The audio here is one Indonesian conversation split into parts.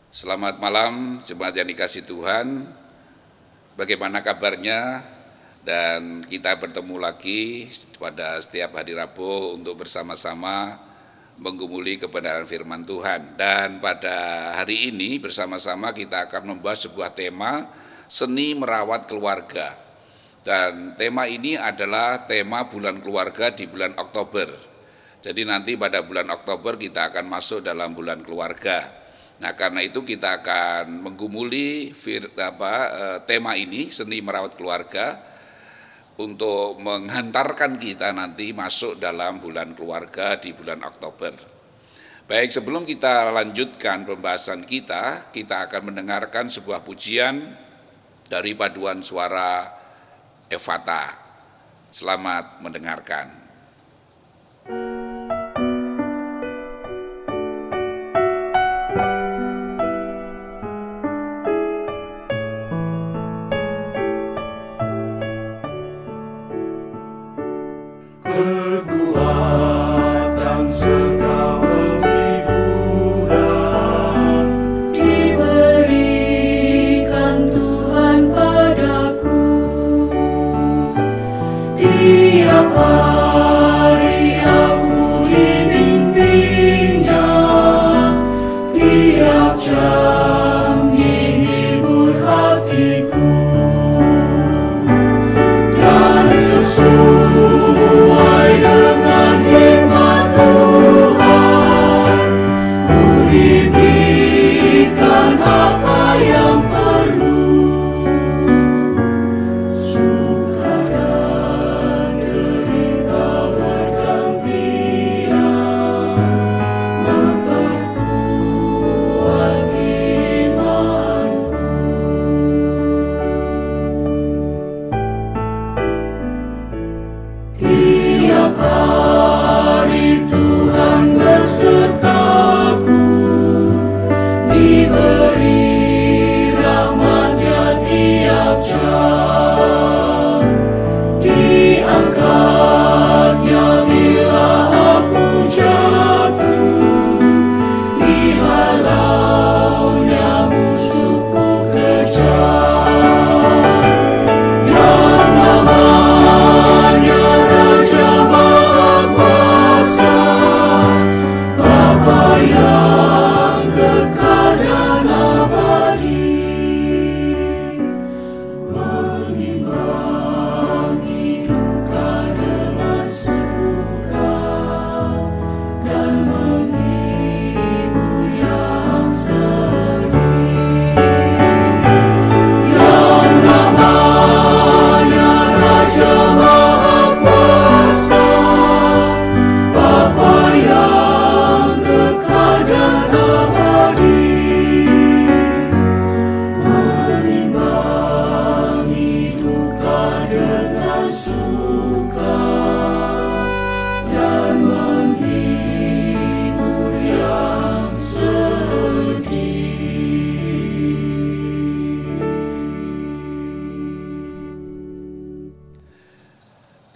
Selamat malam jemaat yang dikasih Tuhan. Bagaimana kabarnya? Dan kita bertemu lagi pada setiap hari Rabu untuk bersama-sama menggumuli kebenaran firman Tuhan. Dan pada hari ini bersama-sama kita akan membahas sebuah tema seni merawat keluarga. Dan tema ini adalah tema bulan keluarga di bulan Oktober. Jadi nanti pada bulan Oktober kita akan masuk dalam bulan keluarga. Nah, karena itu kita akan menggumuli tema ini, seni merawat keluarga, untuk menghantarkan kita nanti masuk dalam bulan keluarga di bulan Oktober. Baik, sebelum kita lanjutkan pembahasan kita akan mendengarkan sebuah pujian dari paduan suara Efata. Selamat mendengarkan.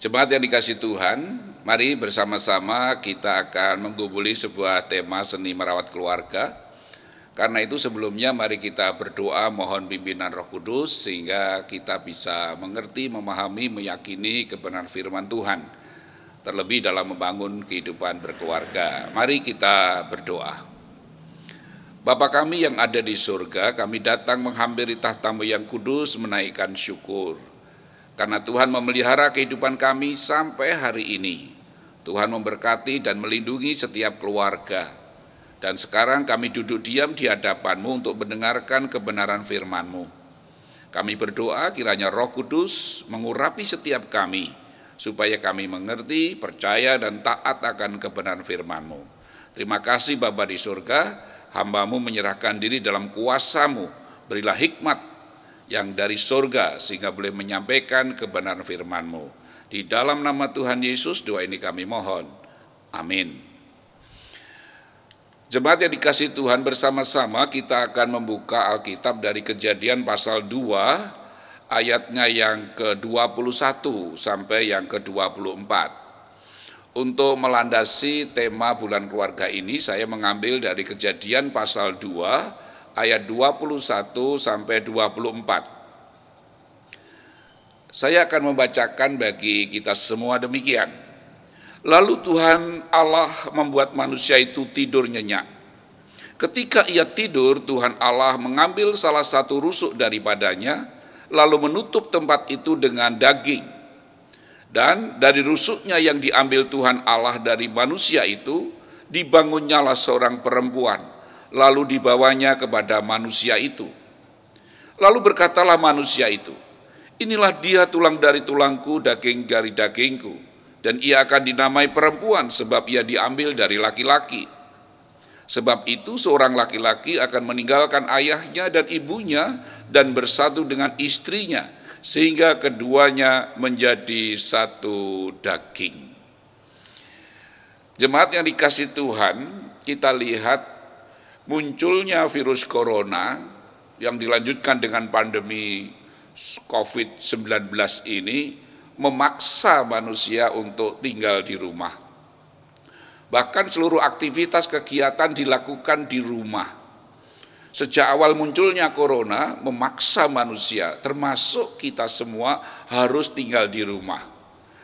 Jemaat yang dikasih Tuhan, mari bersama-sama kita akan menggumuli sebuah tema seni merawat keluarga. Karena itu sebelumnya mari kita berdoa mohon pimpinan Roh Kudus sehingga kita bisa mengerti, memahami, meyakini kebenaran firman Tuhan. Terlebih dalam membangun kehidupan berkeluarga. Mari kita berdoa. Bapa kami yang ada di surga, kami datang menghampiri tahta-Mu yang kudus menaikkan syukur. Karena Tuhan memelihara kehidupan kami sampai hari ini. Tuhan memberkati dan melindungi setiap keluarga. Dan sekarang kami duduk diam di hadapan-Mu untuk mendengarkan kebenaran firman-Mu. Kami berdoa kiranya Roh Kudus mengurapi setiap kami, supaya kami mengerti, percaya, dan taat akan kebenaran firman-Mu. Terima kasih Bapa di surga, hamba-Mu menyerahkan diri dalam kuasa-Mu, berilah hikmat yang dari surga sehingga boleh menyampaikan kebenaran firman-Mu. Di dalam nama Tuhan Yesus doa ini kami mohon. Amin. Jemaat yang dikasih Tuhan, bersama-sama kita akan membuka Alkitab dari Kejadian pasal 2 ayatnya yang ke-21 sampai yang ke-24. Untuk melandasi tema bulan keluarga ini saya mengambil dari Kejadian pasal 2 ayat 21 sampai 24. Saya akan membacakan bagi kita semua demikian. Lalu Tuhan Allah membuat manusia itu tidur nyenyak. Ketika ia tidur, Tuhan Allah mengambil salah satu rusuk daripadanya, lalu menutup tempat itu dengan daging. Dan dari rusuknya yang diambil Tuhan Allah dari manusia itu, dibangunnyalah seorang perempuan, lalu dibawanya kepada manusia itu. Lalu berkatalah manusia itu, inilah dia tulang dari tulangku, daging dari dagingku, dan ia akan dinamai perempuan sebab ia diambil dari laki-laki. Sebab itu seorang laki-laki akan meninggalkan ayahnya dan ibunya dan bersatu dengan istrinya, sehingga keduanya menjadi satu daging. Jemaat yang dikasihi Tuhan, kita lihat munculnya virus corona yang dilanjutkan dengan pandemi COVID-19 ini memaksa manusia untuk tinggal di rumah. Bahkan seluruh aktivitas kegiatan dilakukan di rumah. Sejak awal munculnya corona memaksa manusia, termasuk kita semua, harus tinggal di rumah.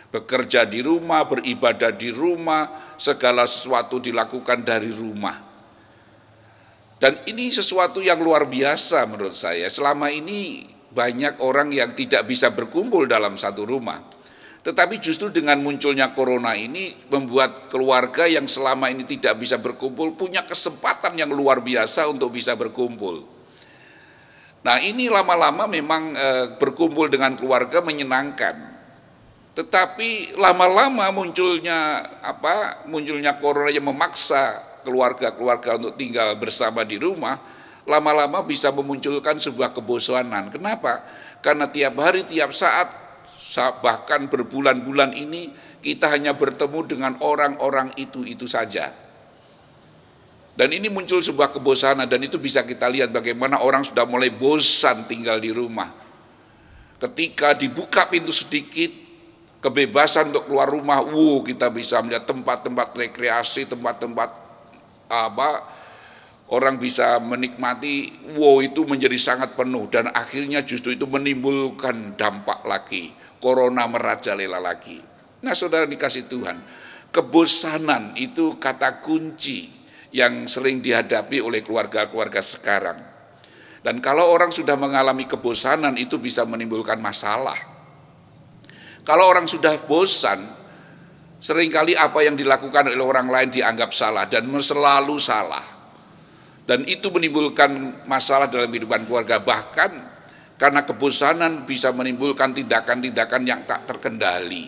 Bekerja di rumah, beribadah di rumah, segala sesuatu dilakukan dari rumah. Dan ini sesuatu yang luar biasa menurut saya. Selama ini banyak orang yang tidak bisa berkumpul dalam satu rumah. Tetapi justru dengan munculnya corona ini membuat keluarga yang selama ini tidak bisa berkumpul punya kesempatan yang luar biasa untuk bisa berkumpul. Nah, ini lama-lama memang berkumpul dengan keluarga menyenangkan. Tetapi lama-lama munculnya corona yang memaksa keluarga-keluarga untuk tinggal bersama di rumah, lama-lama bisa memunculkan sebuah kebosanan. Kenapa? Karena tiap hari, tiap saat, bahkan berbulan-bulan ini kita hanya bertemu dengan orang-orang itu saja. Dan ini muncul sebuah kebosanan, dan itu bisa kita lihat bagaimana orang sudah mulai bosan tinggal di rumah. Ketika dibuka pintu sedikit, kebebasan untuk keluar rumah, kita bisa melihat tempat-tempat rekreasi, tempat-tempat orang bisa menikmati, itu menjadi sangat penuh, dan akhirnya justru itu menimbulkan dampak lagi. Corona merajalela lagi. Nah, saudara dikasih Tuhan, kebosanan itu kata kunci yang sering dihadapi oleh keluarga-keluarga sekarang. Dan kalau orang sudah mengalami kebosanan itu bisa menimbulkan masalah. Kalau orang sudah bosan, seringkali apa yang dilakukan oleh orang lain dianggap salah dan selalu salah. Dan itu menimbulkan masalah dalam kehidupan keluarga, bahkan karena kebosanan bisa menimbulkan tindakan-tindakan yang tak terkendali.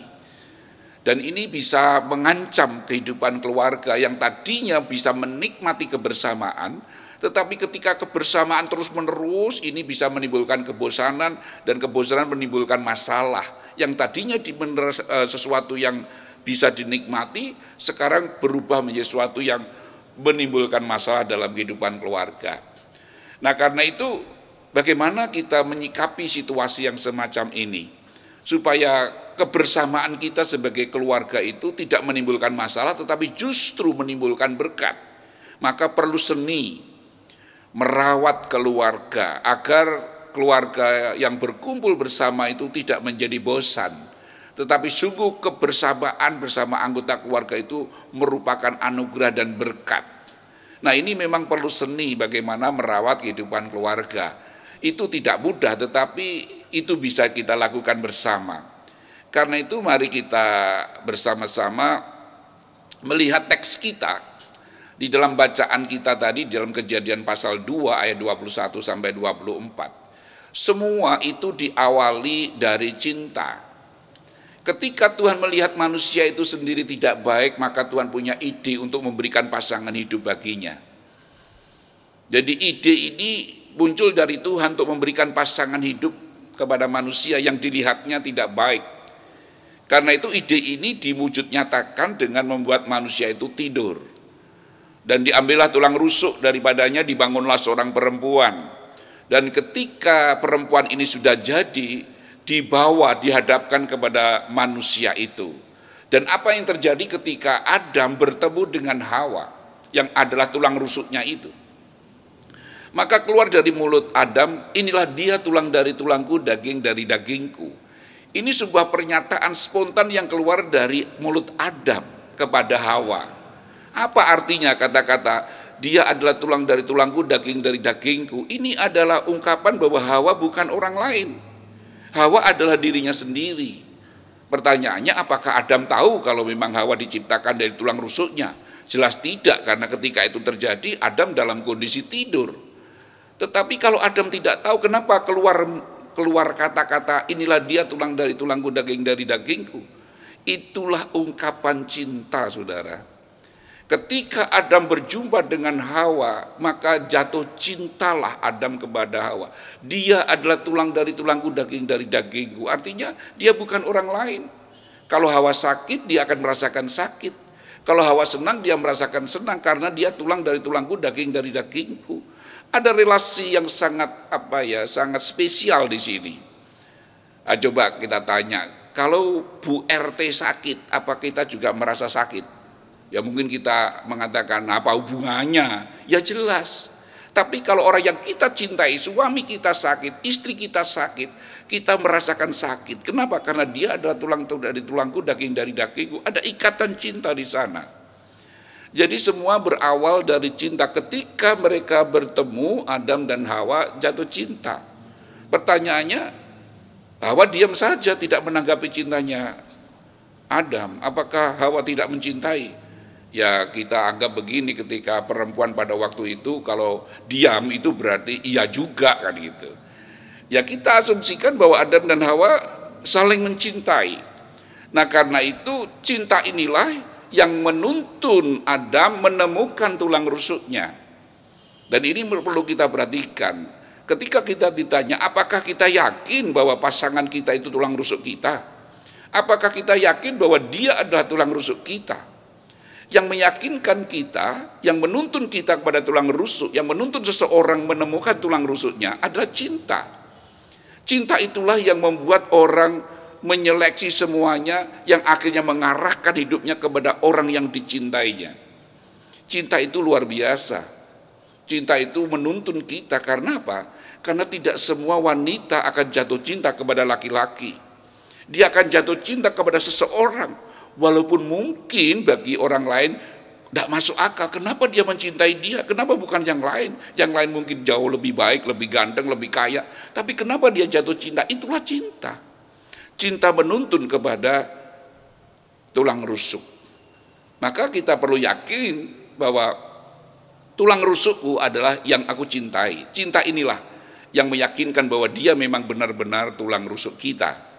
Dan ini bisa mengancam kehidupan keluarga yang tadinya bisa menikmati kebersamaan, tetapi ketika kebersamaan terus-menerus ini bisa menimbulkan kebosanan, dan kebosanan menimbulkan masalah. Yang tadinya sesuatu yang bisa dinikmati, sekarang berubah menjadi sesuatu yang menimbulkan masalah dalam kehidupan keluarga. Nah, karena itu bagaimana kita menyikapi situasi yang semacam ini, supaya kebersamaan kita sebagai keluarga itu tidak menimbulkan masalah, tetapi justru menimbulkan berkat. Maka perlu seni merawat keluarga, agar keluarga yang berkumpul bersama itu tidak menjadi bosan, tetapi sungguh kebersamaan bersama anggota keluarga itu merupakan anugerah dan berkat. Nah, ini memang perlu seni bagaimana merawat kehidupan keluarga. Itu tidak mudah, tetapi itu bisa kita lakukan bersama. Karena itu mari kita bersama-sama melihat teks kita di dalam bacaan kita tadi, di dalam Kejadian pasal 2 ayat 21 sampai 24. Semua itu diawali dari cinta. Ketika Tuhan melihat manusia itu sendiri tidak baik, maka Tuhan punya ide untuk memberikan pasangan hidup baginya. Jadi ide ini muncul dari Tuhan untuk memberikan pasangan hidup kepada manusia yang dilihatnya tidak baik. Karena itu ide ini diwujud nyatakan dengan membuat manusia itu tidur. Dan diambillah tulang rusuk daripadanya, dibangunlah seorang perempuan. Dan ketika perempuan ini sudah jadi, dibawa, dihadapkan kepada manusia itu. Dan apa yang terjadi ketika Adam bertemu dengan Hawa, yang adalah tulang rusuknya itu? Maka keluar dari mulut Adam, inilah dia tulang dari tulangku, daging dari dagingku. Ini sebuah pernyataan spontan yang keluar dari mulut Adam kepada Hawa. Apa artinya kata-kata dia adalah tulang dari tulangku, daging dari dagingku? Ini adalah ungkapan bahwa Hawa bukan orang lain. Hawa adalah dirinya sendiri. Pertanyaannya, apakah Adam tahu kalau memang Hawa diciptakan dari tulang rusuknya? Jelas tidak, karena ketika itu terjadi Adam dalam kondisi tidur. Tetapi kalau Adam tidak tahu, kenapa keluar kata-kata inilah dia tulang dari tulangku, daging dari dagingku? Itulah ungkapan cinta, saudara. Ketika Adam berjumpa dengan Hawa, maka jatuh cintalah Adam kepada Hawa. Dia adalah tulang dari tulangku, daging dari dagingku. Artinya dia bukan orang lain. Kalau Hawa sakit, dia akan merasakan sakit. Kalau Hawa senang, dia merasakan senang karena dia tulang dari tulangku, daging dari dagingku. Ada relasi yang sangat sangat spesial di sini. Coba kita tanya, kalau Bu RT sakit, apa kita juga merasa sakit? Ya mungkin kita mengatakan apa hubungannya? Ya jelas. Tapi kalau orang yang kita cintai, suami kita sakit, istri kita sakit, kita merasakan sakit. Kenapa? Karena dia adalah tulang dari tulangku, daging dari dagingku. Ada ikatan cinta di sana. Jadi semua berawal dari cinta. Ketika mereka bertemu, Adam dan Hawa jatuh cinta. Pertanyaannya, Hawa diam saja tidak menanggapi cintanya Adam. Apakah Hawa tidak mencintai? Ya kita anggap begini, ketika perempuan pada waktu itu kalau diam itu berarti iya juga kan gitu. Ya kita asumsikan bahwa Adam dan Hawa saling mencintai. Nah karena itu cinta inilah yang menuntun Adam menemukan tulang rusuknya. Dan ini perlu kita perhatikan. Ketika kita ditanya apakah kita yakin bahwa pasangan kita itu tulang rusuk kita? Apakah kita yakin bahwa dia adalah tulang rusuk kita? Yang meyakinkan kita, yang menuntun kita kepada tulang rusuk, yang menuntun seseorang menemukan tulang rusuknya adalah cinta. Cinta itulah yang membuat orang menyeleksi semuanya, yang akhirnya mengarahkan hidupnya kepada orang yang dicintainya. Cinta itu luar biasa. Cinta itu menuntun kita, karena apa? Karena tidak semua wanita akan jatuh cinta kepada laki-laki. Dia akan jatuh cinta kepada seseorang, walaupun mungkin bagi orang lain tidak masuk akal. Kenapa dia mencintai dia? Kenapa bukan yang lain? Yang lain mungkin jauh lebih baik, lebih ganteng, lebih kaya. Tapi kenapa dia jatuh cinta? Itulah cinta. Cinta menuntun kepada tulang rusuk. Maka kita perlu yakin bahwa tulang rusukku adalah yang aku cintai. Cinta inilah yang meyakinkan bahwa dia memang benar-benar tulang rusuk kita.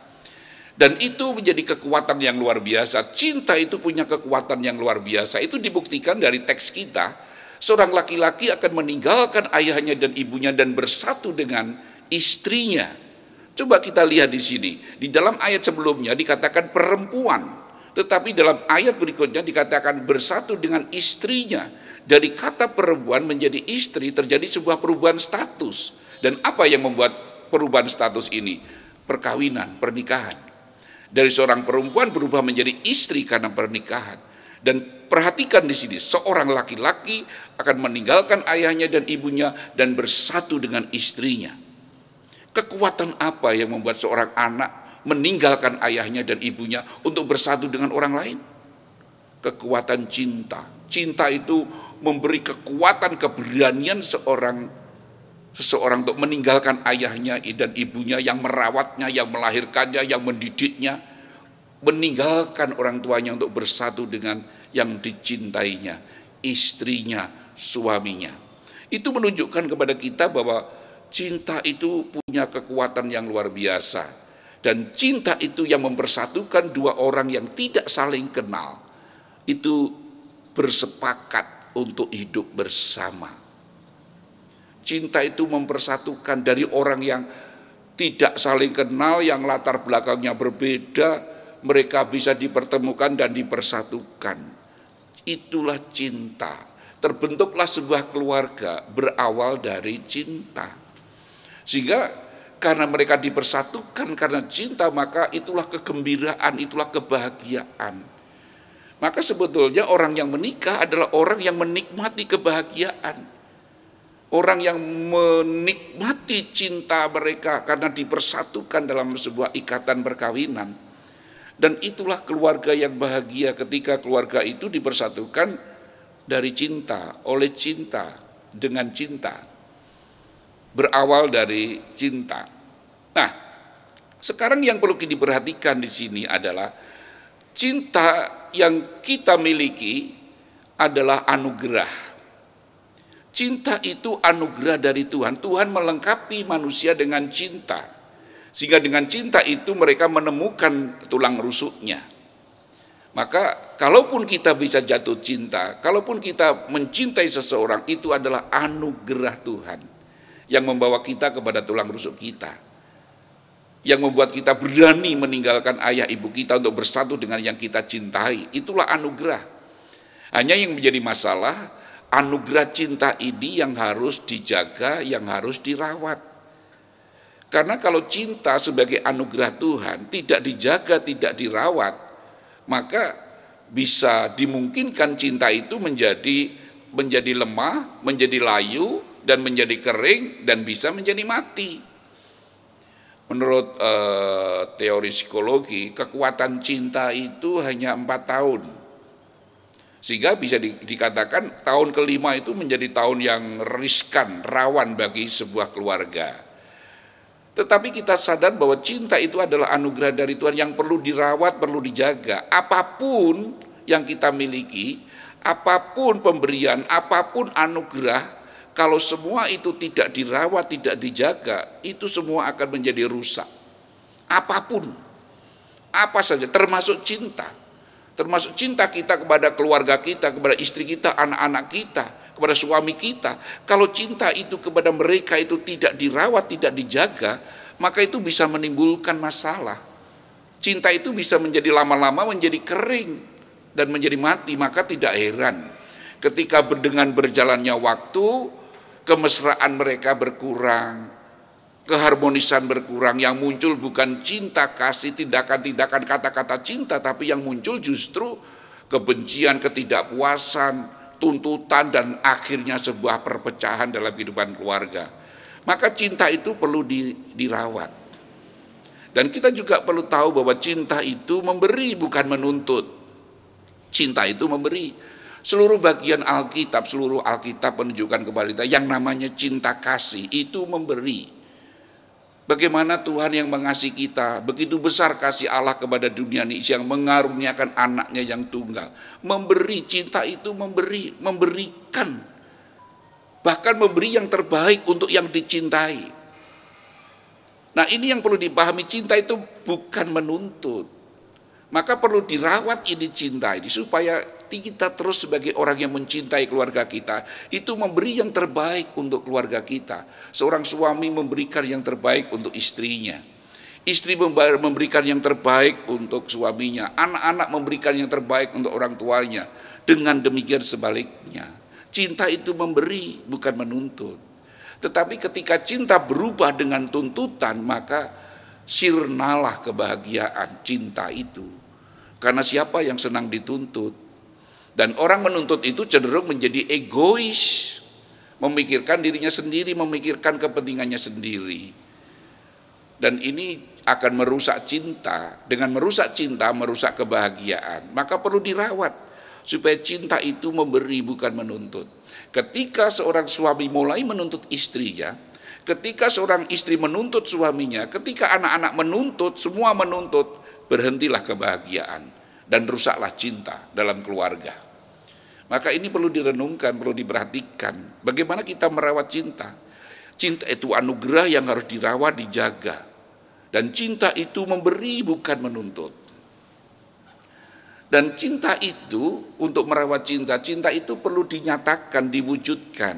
Dan itu menjadi kekuatan yang luar biasa. Cinta itu punya kekuatan yang luar biasa. Itu dibuktikan dari teks kita. Seorang laki-laki akan meninggalkan ayahnya dan ibunya dan bersatu dengan istrinya. Coba kita lihat di sini. Di dalam ayat sebelumnya dikatakan perempuan. Tetapi dalam ayat berikutnya dikatakan bersatu dengan istrinya. Dari kata perempuan menjadi istri terjadi sebuah perubahan status. Dan apa yang membuat perubahan status ini? Perkawinan, pernikahan. Dari seorang perempuan berubah menjadi istri karena pernikahan. Dan perhatikan di sini, seorang laki-laki akan meninggalkan ayahnya dan ibunya dan bersatu dengan istrinya. Kekuatan apa yang membuat seorang anak meninggalkan ayahnya dan ibunya untuk bersatu dengan orang lain? Kekuatan cinta. Cinta itu memberi kekuatan, keberanian seseorang untuk meninggalkan ayahnya dan ibunya yang merawatnya, yang melahirkannya, yang mendidiknya, meninggalkan orang tuanya untuk bersatu dengan yang dicintainya, istrinya, suaminya. Itu menunjukkan kepada kita bahwa cinta itu punya kekuatan yang luar biasa. Dan cinta itu yang mempersatukan dua orang yang tidak saling kenal, itu bersepakat untuk hidup bersama. Cinta itu mempersatukan dari orang yang tidak saling kenal, yang latar belakangnya berbeda, mereka bisa dipertemukan dan dipersatukan. Itulah cinta. Terbentuklah sebuah keluarga berawal dari cinta. Sehingga karena mereka dipersatukan karena cinta, maka itulah kegembiraan, itulah kebahagiaan. Maka sebetulnya orang yang menikah adalah orang yang menikmati kebahagiaan. Orang yang menikmati cinta mereka karena dipersatukan dalam sebuah ikatan perkawinan. Dan itulah keluarga yang bahagia ketika keluarga itu dipersatukan dari cinta, oleh cinta, dengan cinta. Berawal dari cinta. Nah, sekarang yang perlu diperhatikan di sini adalah cinta yang kita miliki adalah anugerah. Cinta itu anugerah dari Tuhan. Tuhan melengkapi manusia dengan cinta. Sehingga dengan cinta itu mereka menemukan tulang rusuknya. Maka kalaupun kita bisa jatuh cinta, kalaupun kita mencintai seseorang, itu adalah anugerah Tuhan yang membawa kita kepada tulang rusuk kita. Yang membuat kita berani meninggalkan ayah ibu kita untuk bersatu dengan yang kita cintai. Itulah anugerah. Hanya yang menjadi masalah, anugerah cinta ini yang harus dijaga, yang harus dirawat. Karena kalau cinta sebagai anugerah Tuhan tidak dijaga, tidak dirawat, maka bisa dimungkinkan cinta itu menjadi lemah, menjadi layu, dan menjadi kering, dan bisa menjadi mati. Menurut teori psikologi, kekuatan cinta itu hanya 4 tahun. Sehingga bisa dikatakan tahun kelima itu menjadi tahun yang riskan, rawan bagi sebuah keluarga. Tetapi kita sadar bahwa cinta itu adalah anugerah dari Tuhan yang perlu dirawat, perlu dijaga. Apapun yang kita miliki, apapun pemberian, apapun anugerah, kalau semua itu tidak dirawat, tidak dijaga, itu semua akan menjadi rusak. Apapun, apa saja, termasuk cinta. Termasuk cinta kita kepada keluarga kita, kepada istri kita, anak-anak kita, kepada suami kita. Kalau cinta itu kepada mereka itu tidak dirawat, tidak dijaga, maka itu bisa menimbulkan masalah. Cinta itu bisa menjadi lama-lama menjadi kering dan menjadi mati. Maka tidak heran ketika dengan berjalannya waktu, kemesraan mereka berkurang, keharmonisan berkurang. Yang muncul bukan cinta kasih, tindakan-tindakan kata-kata cinta, tapi yang muncul justru kebencian, ketidakpuasan, tuntutan, dan akhirnya sebuah perpecahan dalam kehidupan keluarga. Maka cinta itu perlu dirawat. Dan kita juga perlu tahu bahwa cinta itu memberi, bukan menuntut. Cinta itu memberi. Seluruh bagian Alkitab, seluruh Alkitab menunjukkan kepada kita yang namanya cinta kasih itu memberi. Bagaimana Tuhan yang mengasihi kita, begitu besar kasih Allah kepada dunia ini yang mengaruniakan anaknya yang tunggal. Memberi, cinta itu memberi, memberikan. Bahkan memberi yang terbaik untuk yang dicintai. Nah, ini yang perlu dipahami, cinta itu bukan menuntut. Maka perlu dirawat ini cinta ini supaya kita terus sebagai orang yang mencintai keluarga kita itu memberi yang terbaik untuk keluarga kita. Seorang suami memberikan yang terbaik untuk istrinya. Istri memberikan yang terbaik untuk suaminya. Anak-anak memberikan yang terbaik untuk orang tuanya. Dengan demikian sebaliknya. Cinta itu memberi, bukan menuntut. Tetapi ketika cinta berubah dengan tuntutan, maka sirnalah kebahagiaan cinta itu. Karena siapa yang senang dituntut? Dan orang menuntut itu cenderung menjadi egois, memikirkan dirinya sendiri, memikirkan kepentingannya sendiri. Dan ini akan merusak cinta. Dengan merusak cinta, merusak kebahagiaan. Maka perlu dirawat supaya cinta itu memberi, bukan menuntut. Ketika seorang suami mulai menuntut istrinya, ketika seorang istri menuntut suaminya, ketika anak-anak menuntut, semua menuntut, berhentilah kebahagiaan dan rusaklah cinta dalam keluarga. Maka ini perlu direnungkan, perlu diperhatikan. Bagaimana kita merawat cinta? Cinta itu anugerah yang harus dirawat, dijaga. Dan cinta itu memberi, bukan menuntut. Dan cinta itu, untuk merawat cinta, cinta itu perlu dinyatakan, diwujudkan.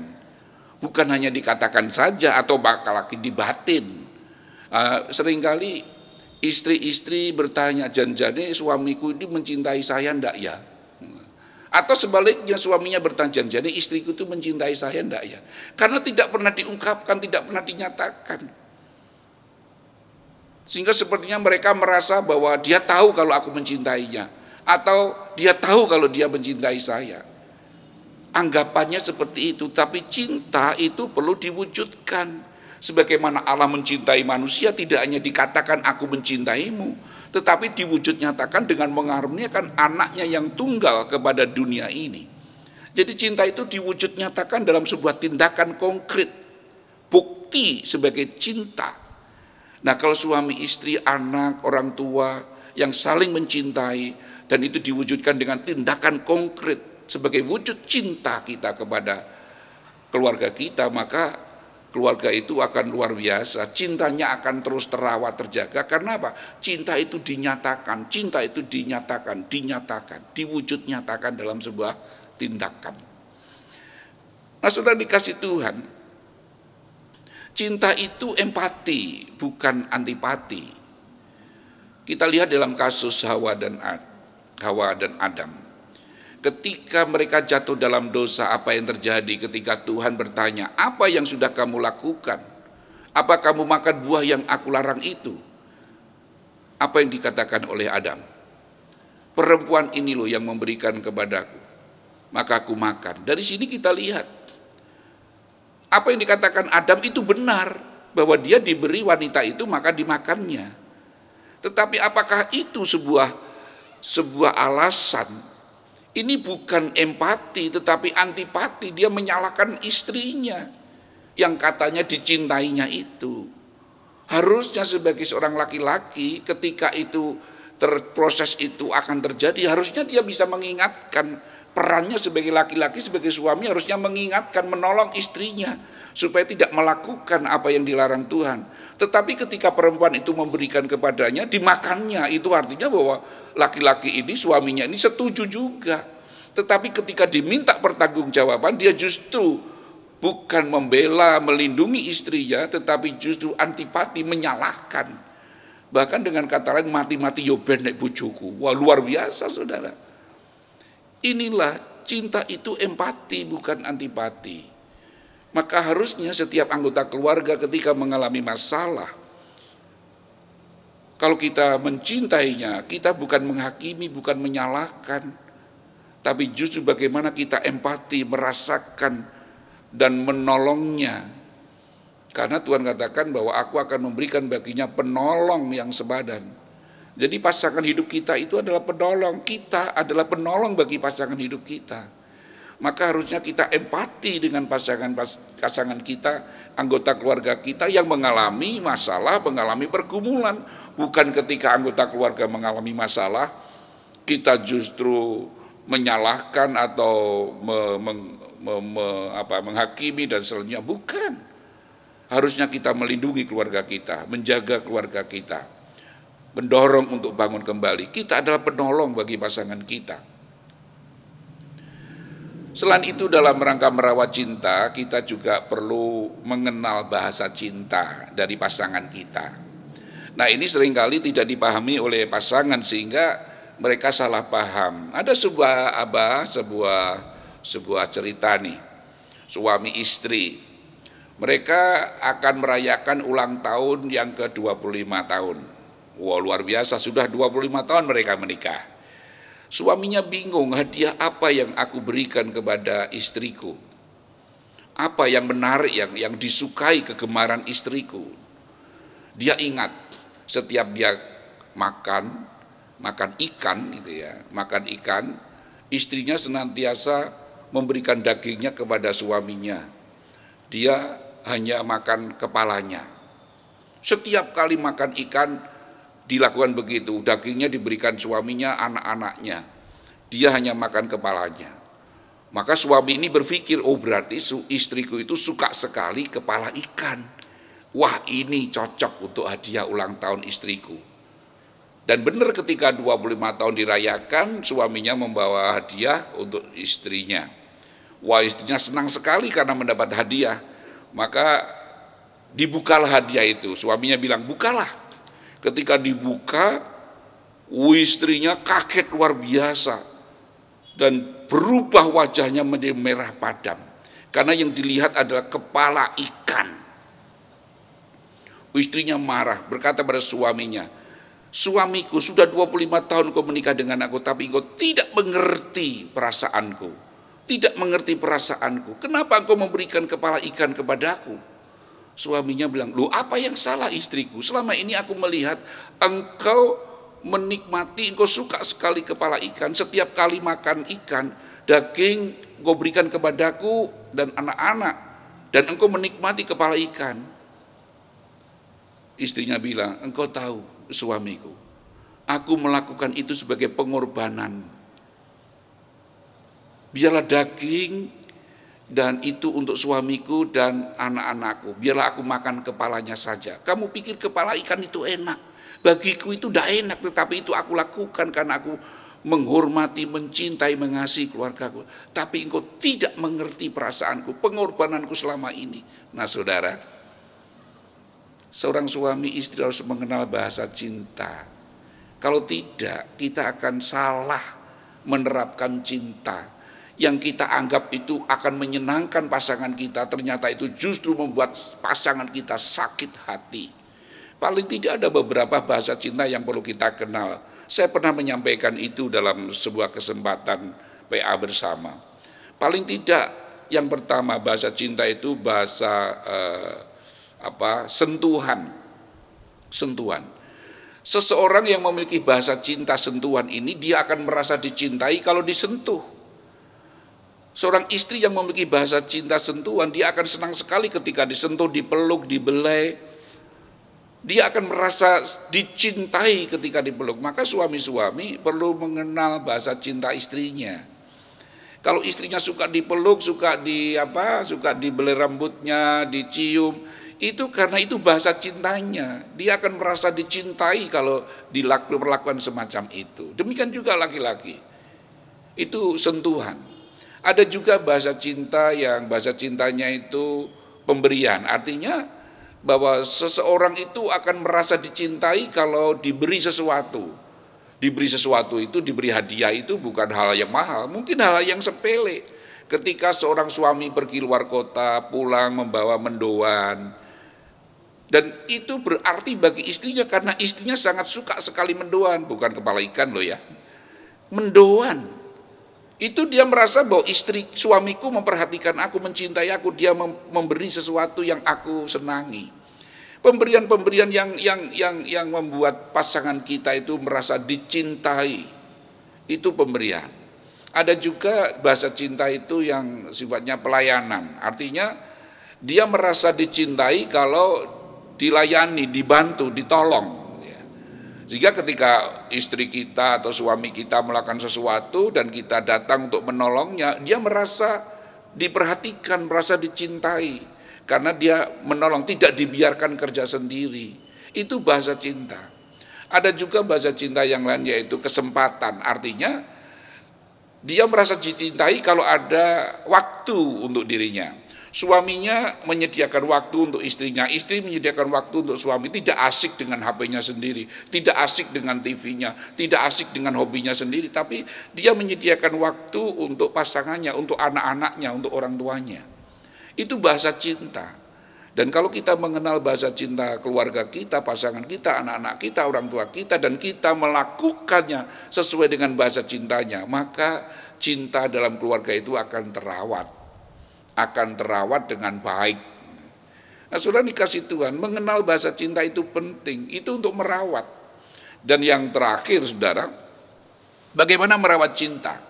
Bukan hanya dikatakan saja atau bakal lagi dibatin. Seringkali istri-istri bertanya, janjane suamiku ini mencintai saya enggak ya? Atau sebaliknya suaminya bertanya, janjane istriku itu mencintai saya enggak ya? Karena tidak pernah diungkapkan, tidak pernah dinyatakan. Sehingga sepertinya mereka merasa bahwa dia tahu kalau aku mencintainya. Atau dia tahu kalau dia mencintai saya. anggapannya seperti itu, tapi cinta itu perlu diwujudkan. Sebagaimana Allah mencintai manusia, tidak hanya dikatakan aku mencintaimu, tetapi diwujud nyatakan dengan mengaruniakan anaknya yang tunggal kepada dunia ini. Jadi cinta itu diwujud nyatakan dalam sebuah tindakan konkret, bukti sebagai cinta. Nah, kalau suami istri, anak, orang tua yang saling mencintai, dan itu diwujudkan dengan tindakan konkret sebagai wujud cinta kita kepada keluarga kita, maka keluarga itu akan luar biasa, cintanya akan terus terawat, terjaga. Karena apa? Cinta itu dinyatakan, diwujud nyatakan dalam sebuah tindakan. Nah, saudara dikasih Tuhan, cinta itu empati, bukan antipati. Kita lihat dalam kasus Hawa dan Adam. Ketika mereka jatuh dalam dosa, apa yang terjadi ketika Tuhan bertanya, apa yang sudah kamu lakukan? Apa kamu makan buah yang aku larang itu? Apa yang dikatakan oleh Adam? Perempuan ini loh yang memberikan kepadaku, maka aku makan. Dari sini kita lihat, apa yang dikatakan Adam itu benar, bahwa dia diberi wanita itu maka dimakannya. Tetapi apakah itu sebuah alasan? Ini bukan empati tetapi antipati. Dia menyalahkan istrinya yang katanya dicintainya itu. Harusnya sebagai seorang laki-laki ketika itu proses itu akan terjadi, harusnya dia bisa mengingatkan perannya sebagai laki-laki, sebagai suami, harusnya mengingatkan, menolong istrinya supaya tidak melakukan apa yang dilarang Tuhan. Tetapi ketika perempuan itu memberikan kepadanya, dimakannya, itu artinya bahwa laki-laki ini, suaminya ini setuju juga. Tetapi ketika diminta pertanggungjawaban, dia justru bukan membela, melindungi istrinya, tetapi justru antipati, menyalahkan. Bahkan dengan kata lain, mati-mati yo ben nek bojoku. Wah, luar biasa, saudara. Inilah cinta itu empati, bukan antipati. Maka harusnya setiap anggota keluarga ketika mengalami masalah, kalau kita mencintainya, kita bukan menghakimi, bukan menyalahkan, tapi justru bagaimana kita empati, merasakan dan menolongnya. Karena Tuhan katakan bahwa aku akan memberikan baginya penolong yang sepadan. Jadi pasangan hidup kita itu adalah penolong, kita adalah penolong bagi pasangan hidup kita. Maka harusnya kita empati dengan pasangan kita, anggota keluarga kita yang mengalami masalah, mengalami pergumulan. Bukan ketika anggota keluarga mengalami masalah, kita justru menyalahkan atau menghakimi dan selanjutnya. Bukan. Harusnya kita melindungi keluarga kita, menjaga keluarga kita, mendorong untuk bangun kembali. Kita adalah penolong bagi pasangan kita. Selain itu, dalam rangka merawat cinta, kita juga perlu mengenal bahasa cinta dari pasangan kita. Nah, ini seringkali tidak dipahami oleh pasangan sehingga mereka salah paham. Ada sebuah cerita nih, suami istri. Mereka akan merayakan ulang tahun yang ke-25 tahun. Wah, luar biasa, sudah 25 tahun mereka menikah. Suaminya bingung, hadiah apa yang aku berikan kepada istriku? Apa yang menarik, yang disukai kegemaran istriku? Dia ingat setiap dia makan ikan gitu ya, makan ikan, istrinya senantiasa memberikan dagingnya kepada suaminya. Dia hanya makan kepalanya. Setiap kali makan ikan dilakukan begitu, dagingnya diberikan suaminya, anak-anaknya. Dia hanya makan kepalanya. Maka suami ini berpikir, oh berarti istriku itu suka sekali kepala ikan. Wah, ini cocok untuk hadiah ulang tahun istriku. Dan benar ketika 25 tahun dirayakan, suaminya membawa hadiah untuk istrinya. Wah, istrinya senang sekali karena mendapat hadiah. Maka dibukalah hadiah itu. Suaminya bilang, bukalah. Ketika dibuka, istrinya kaget luar biasa dan berubah wajahnya menjadi merah padam karena yang dilihat adalah kepala ikan. Istrinya marah, berkata pada suaminya, suamiku, sudah 25 tahun kau menikah dengan aku, tapi engkau tidak mengerti perasaanku. tidak mengerti perasaanku. Kenapa engkau memberikan kepala ikan kepadaku? Suaminya bilang, loh apa yang salah istriku? Selama ini aku melihat engkau menikmati, engkau suka sekali kepala ikan. Setiap kali makan ikan, daging engkau berikan kepadaku dan anak-anak. Dan engkau menikmati kepala ikan. Istrinya bilang, engkau tahu suamiku, aku melakukan itu sebagai pengorbanan. Biarlah daging dan itu untuk suamiku dan anak-anakku. Biarlah aku makan kepalanya saja. Kamu pikir kepala ikan itu enak? Bagiku itu tidak enak, tetapi itu aku lakukan karena aku menghormati, mencintai, mengasihi keluargaku. Tapi engkau tidak mengerti perasaanku, pengorbananku selama ini. Nah saudara, seorang suami istri harus mengenal bahasa cinta. Kalau tidak, kita akan salah menerapkan cinta. Yang kita anggap itu akan menyenangkan pasangan kita, ternyata itu justru membuat pasangan kita sakit hati. Paling tidak ada beberapa bahasa cinta yang perlu kita kenal. Saya pernah menyampaikan itu dalam sebuah kesempatan PA bersama. Paling tidak yang pertama bahasa cinta itu bahasa sentuhan. Sentuhan. Seseorang yang memiliki bahasa cinta sentuhan ini, dia akan merasa dicintai kalau disentuh. Seorang istri yang memiliki bahasa cinta sentuhan, dia akan senang sekali ketika disentuh, dipeluk, dibelai. Dia akan merasa dicintai ketika dipeluk. Maka suami-suami perlu mengenal bahasa cinta istrinya. Kalau istrinya suka dipeluk, suka dibelai rambutnya, dicium, itu karena itu bahasa cintanya. Dia akan merasa dicintai kalau diperlakukan semacam itu. Demikian juga laki-laki. Itu sentuhan. Ada juga bahasa cinta yang bahasa cintanya itu pemberian. Artinya bahwa seseorang itu akan merasa dicintai kalau diberi sesuatu. Diberi sesuatu itu, diberi hadiah itu bukan hal yang mahal, mungkin hal yang sepele. Ketika seorang suami pergi luar kota, pulang membawa mendoan. Dan itu berarti bagi istrinya karena istrinya sangat suka sekali mendoan, bukan kepala ikan loh ya. Mendoan. Itu dia merasa bahwa suamiku memperhatikan aku, mencintai aku, dia memberi sesuatu yang aku senangi. Pemberian-pemberian yang membuat pasangan kita itu merasa dicintai, itu pemberian. Ada juga bahasa cinta itu yang sifatnya pelayanan. Artinya dia merasa dicintai kalau dilayani, dibantu, ditolong. Sehingga ketika istri kita atau suami kita melakukan sesuatu dan kita datang untuk menolongnya, dia merasa diperhatikan, merasa dicintai. Karena dia menolong, tidak dibiarkan kerja sendiri. Itu bahasa cinta. Ada juga bahasa cinta yang lain yaitu kesempatan. Artinya dia merasa dicintai kalau ada waktu untuk dirinya. Suaminya menyediakan waktu untuk istrinya, istri menyediakan waktu untuk suami, tidak asik dengan HP-nya sendiri, tidak asik dengan TV-nya, tidak asik dengan hobinya sendiri, tapi dia menyediakan waktu untuk pasangannya, untuk anak-anaknya, untuk orang tuanya. Itu bahasa cinta. Dan kalau kita mengenal bahasa cinta keluarga kita, pasangan kita, anak-anak kita, orang tua kita, dan kita melakukannya sesuai dengan bahasa cintanya, maka cinta dalam keluarga itu akan terawat dengan baik. Nah, saudara dikasih Tuhan, mengenal bahasa cinta itu penting, itu untuk merawat. Dan yang terakhir saudara, bagaimana merawat cinta?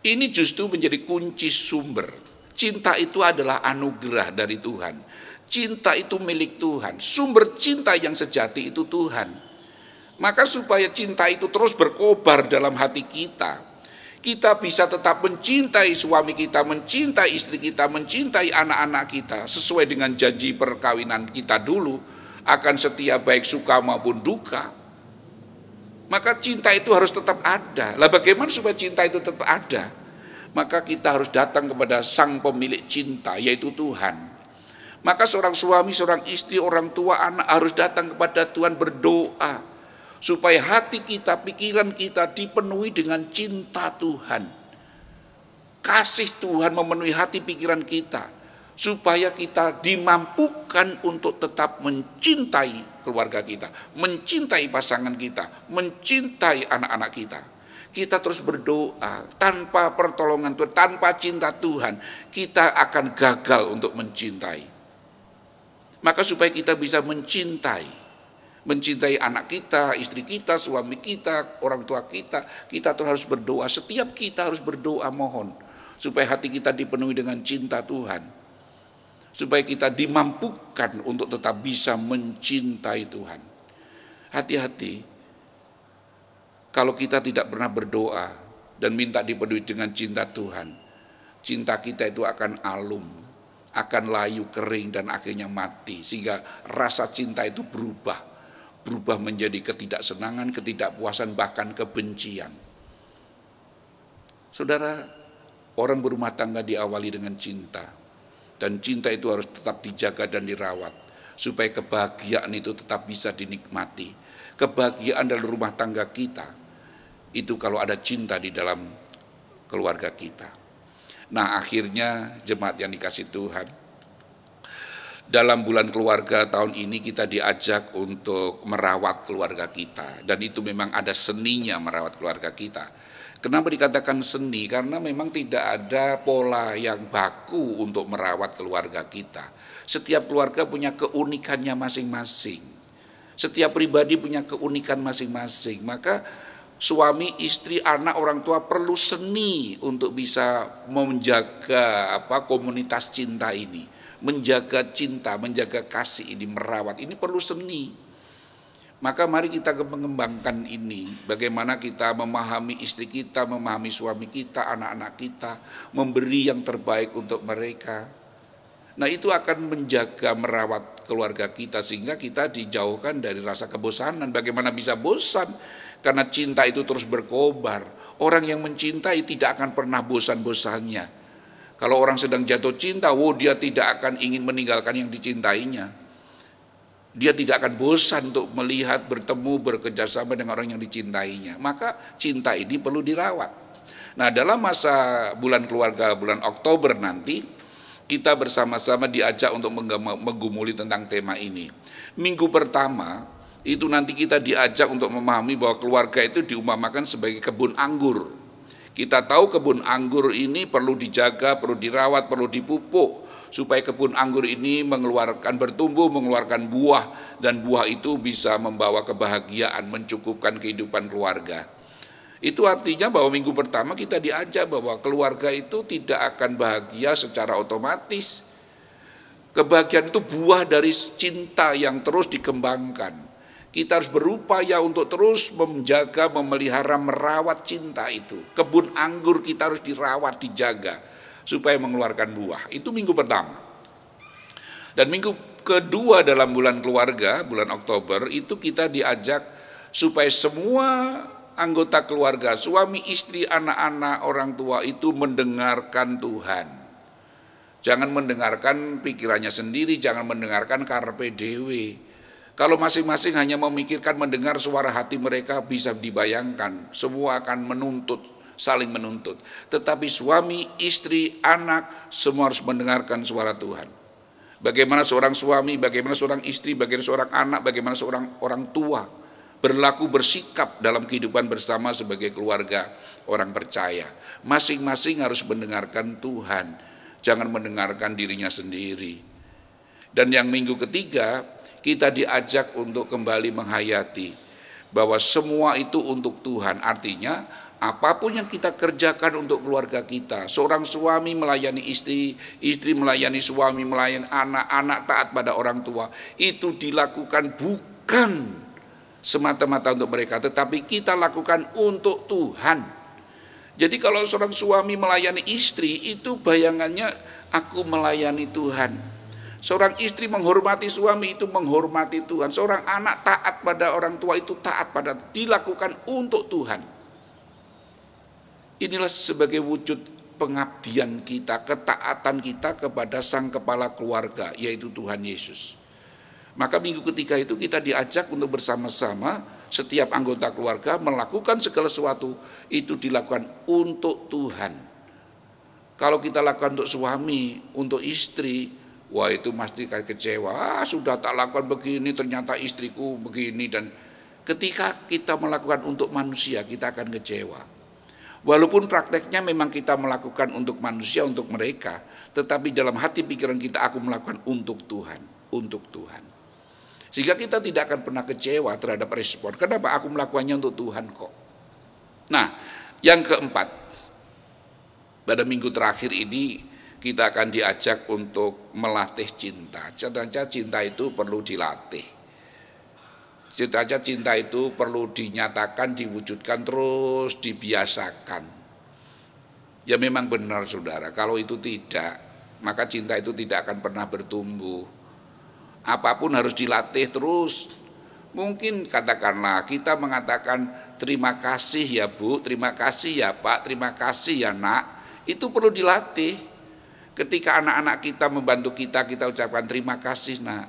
Ini justru menjadi kunci sumber. Cinta itu adalah anugerah dari Tuhan. Cinta itu milik Tuhan. Sumber cinta yang sejati itu Tuhan. Maka supaya cinta itu terus berkobar dalam hati kita, kita bisa tetap mencintai suami kita, mencintai istri kita, mencintai anak-anak kita sesuai dengan janji perkawinan kita dulu, akan setia baik suka maupun duka. Maka cinta itu harus tetap ada. Lah bagaimana supaya cinta itu tetap ada? Maka kita harus datang kepada sang pemilik cinta, yaitu Tuhan. Maka seorang suami, seorang istri, orang tua, anak harus datang kepada Tuhan berdoa supaya hati kita, pikiran kita dipenuhi dengan cinta Tuhan. Kasih Tuhan memenuhi hati pikiran kita, supaya kita dimampukan untuk tetap mencintai keluarga kita, mencintai pasangan kita, mencintai anak-anak kita. kita terus berdoa. Tanpa pertolongan Tuhan, tanpa cinta Tuhan, kita akan gagal untuk mencintai. Maka supaya kita bisa mencintai anak kita, istri kita, suami kita, orang tua kita terus harus berdoa. Setiap kita harus berdoa mohon supaya hati kita dipenuhi dengan cinta Tuhan. Supaya kita dimampukan untuk tetap bisa mencintai Tuhan. Hati-hati kalau kita tidak pernah berdoa dan minta dipenuhi dengan cinta Tuhan. Cinta kita itu akan alum, akan layu, kering, dan akhirnya mati. Sehingga rasa cinta itu berubah menjadi ketidaksenangan, ketidakpuasan, bahkan kebencian. Saudara, orang berumah tangga diawali dengan cinta. Dan cinta itu harus tetap dijaga dan dirawat. Supaya kebahagiaan itu tetap bisa dinikmati. Kebahagiaan dalam rumah tangga kita, itu kalau ada cinta di dalam keluarga kita. Nah, akhirnya jemaat yang dikasihi Tuhan, dalam bulan keluarga tahun ini kita diajak untuk merawat keluarga kita. Dan itu memang ada seninya merawat keluarga kita. Kenapa dikatakan seni? Karena memang tidak ada pola yang baku untuk merawat keluarga kita. Setiap keluarga punya keunikannya masing-masing. Setiap pribadi punya keunikan masing-masing. Maka suami, istri, anak, orang tua perlu seni untuk bisa menjaga komunitas cinta ini. Menjaga cinta, menjaga kasih ini, merawat ini perlu seni. Maka mari kita mengembangkan ini. Bagaimana kita memahami istri kita, memahami suami kita, anak-anak kita, memberi yang terbaik untuk mereka. Nah, itu akan menjaga, merawat keluarga kita sehingga kita dijauhkan dari rasa kebosanan. Bagaimana bisa bosan? Karena cinta itu terus berkobar. Orang yang mencintai tidak akan pernah bosan-bosannya. Kalau orang sedang jatuh cinta, dia tidak akan ingin meninggalkan yang dicintainya. Dia tidak akan bosan untuk melihat, bertemu, bekerjasama dengan orang yang dicintainya. Maka cinta ini perlu dirawat. Nah, dalam masa bulan keluarga, bulan Oktober nanti, kita bersama-sama diajak untuk menggumuli tentang tema ini. Minggu pertama, itu nanti kita diajak untuk memahami bahwa keluarga itu diumpamakan sebagai kebun anggur. Kita tahu kebun anggur ini perlu dijaga, perlu dirawat, perlu dipupuk supaya kebun anggur ini bertumbuh, mengeluarkan buah, dan buah itu bisa membawa kebahagiaan, mencukupkan kehidupan keluarga. Itu artinya bahwa minggu pertama kita diajak bahwa keluarga itu tidak akan bahagia secara otomatis. Kebahagiaan itu buah dari cinta yang terus dikembangkan. Kita harus berupaya untuk terus menjaga, memelihara, merawat cinta itu. Kebun anggur kita harus dirawat, dijaga, supaya mengeluarkan buah. Itu minggu pertama. Dan minggu kedua dalam bulan keluarga, bulan Oktober, itu kita diajak supaya semua anggota keluarga, suami, istri, anak-anak, orang tua itu mendengarkan Tuhan. Jangan mendengarkan pikirannya sendiri, jangan mendengarkan karpe dewe. Kalau masing-masing hanya memikirkan mendengar suara hati mereka, bisa dibayangkan semua akan menuntut, saling menuntut. Tetapi suami, istri, anak semua harus mendengarkan suara Tuhan. Bagaimana seorang suami, bagaimana seorang istri, bagaimana seorang anak, bagaimana seorang orang tua berlaku, bersikap dalam kehidupan bersama sebagai keluarga orang percaya. Masing-masing harus mendengarkan Tuhan, jangan mendengarkan dirinya sendiri. Dan yang minggu ketiga, kita diajak untuk kembali menghayati bahwa semua itu untuk Tuhan. Artinya apapun yang kita kerjakan untuk keluarga kita, seorang suami melayani istri, istri melayani suami, melayani anak, anak taat pada orang tua, itu dilakukan bukan semata-mata untuk mereka, tetapi kita lakukan untuk Tuhan. Jadi kalau seorang suami melayani istri, itu bayangannya aku melayani Tuhan. Seorang istri menghormati suami itu menghormati Tuhan. Seorang anak taat pada orang tua itu taat pada, dilakukan untuk Tuhan. Inilah sebagai wujud pengabdian kita, ketaatan kita kepada Sang Kepala Keluarga, yaitu Tuhan Yesus. Maka minggu ketiga itu kita diajak untuk bersama-sama setiap anggota keluarga melakukan segala sesuatu itu dilakukan untuk Tuhan. Kalau kita lakukan untuk suami, untuk istri, wah itu pasti kecewa, sudah tak lakukan begini ternyata istriku begini. Dan ketika kita melakukan untuk manusia kita akan kecewa. Walaupun prakteknya memang kita melakukan untuk manusia, untuk mereka, tetapi dalam hati pikiran kita aku melakukan untuk Tuhan, untuk Tuhan. Sehingga kita tidak akan pernah kecewa terhadap respon. Kenapa aku melakukannya untuk Tuhan kok? Nah, yang keempat, pada minggu terakhir ini kita akan diajak untuk melatih cinta. Sebenarnya cinta itu perlu dilatih. Cinta itu perlu dinyatakan, diwujudkan, terus dibiasakan. Ya memang benar saudara, kalau itu tidak, maka cinta itu tidak akan pernah bertumbuh. Apapun harus dilatih terus. Mungkin katakanlah kita mengatakan terima kasih ya Bu, terima kasih ya Pak, terima kasih ya Nak. Itu perlu dilatih. Ketika anak-anak kita membantu kita, kita ucapkan terima kasih Nak.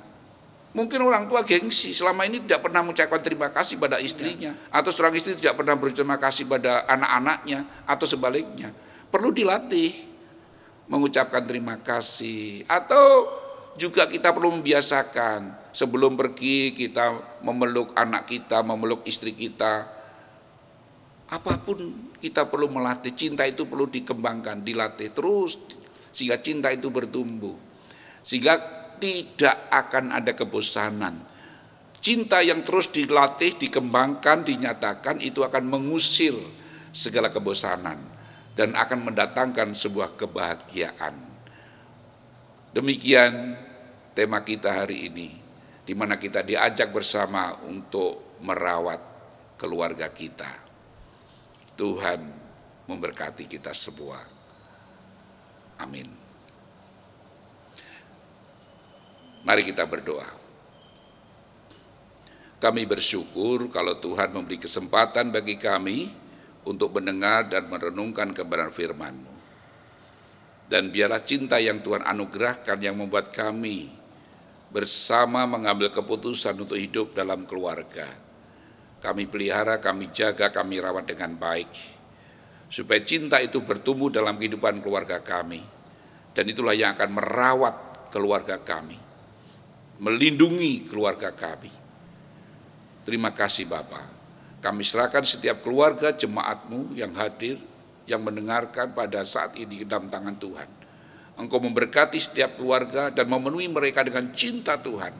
Mungkin orang tua gengsi, selama ini tidak pernah mengucapkan terima kasih pada istrinya, atau seorang istri tidak pernah berterima kasih pada anak-anaknya, atau sebaliknya. Perlu dilatih mengucapkan terima kasih, atau juga kita perlu membiasakan sebelum pergi kita memeluk anak kita, memeluk istri kita. Apapun kita perlu melatih, cinta itu perlu dikembangkan, dilatih terus sehingga cinta itu bertumbuh. Sehingga tidak akan ada kebosanan. Cinta yang terus dilatih, dikembangkan, dinyatakan itu akan mengusir segala kebosanan dan akan mendatangkan sebuah kebahagiaan. Demikian tema kita hari ini, di mana kita diajak bersama untuk merawat keluarga kita. Tuhan memberkati kita semua. Amin. Mari kita berdoa. Kami bersyukur kalau Tuhan memberi kesempatan bagi kami untuk mendengar dan merenungkan kebenaran firman-Mu. Dan biarlah cinta yang Tuhan anugerahkan yang membuat kami bersama mengambil keputusan untuk hidup dalam keluarga. Kami pelihara, kami jaga, kami rawat dengan baik. Supaya cinta itu bertumbuh dalam kehidupan keluarga kami. Dan itulah yang akan merawat keluarga kami, melindungi keluarga kami. Terima kasih Bapa. Kami serahkan setiap keluarga jemaat-Mu yang hadir, yang mendengarkan pada saat ini dalam tangan Tuhan. Engkau memberkati setiap keluarga dan memenuhi mereka dengan cinta Tuhan,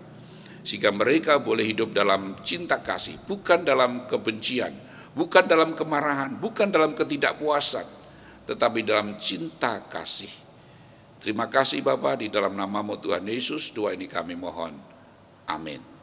sehingga mereka boleh hidup dalam cinta kasih, bukan dalam kebencian, bukan dalam kemarahan, bukan dalam ketidakpuasan, tetapi dalam cinta kasih. Terima kasih Bapa, di dalam nama-Mu Tuhan Yesus, doa ini kami mohon. Amin.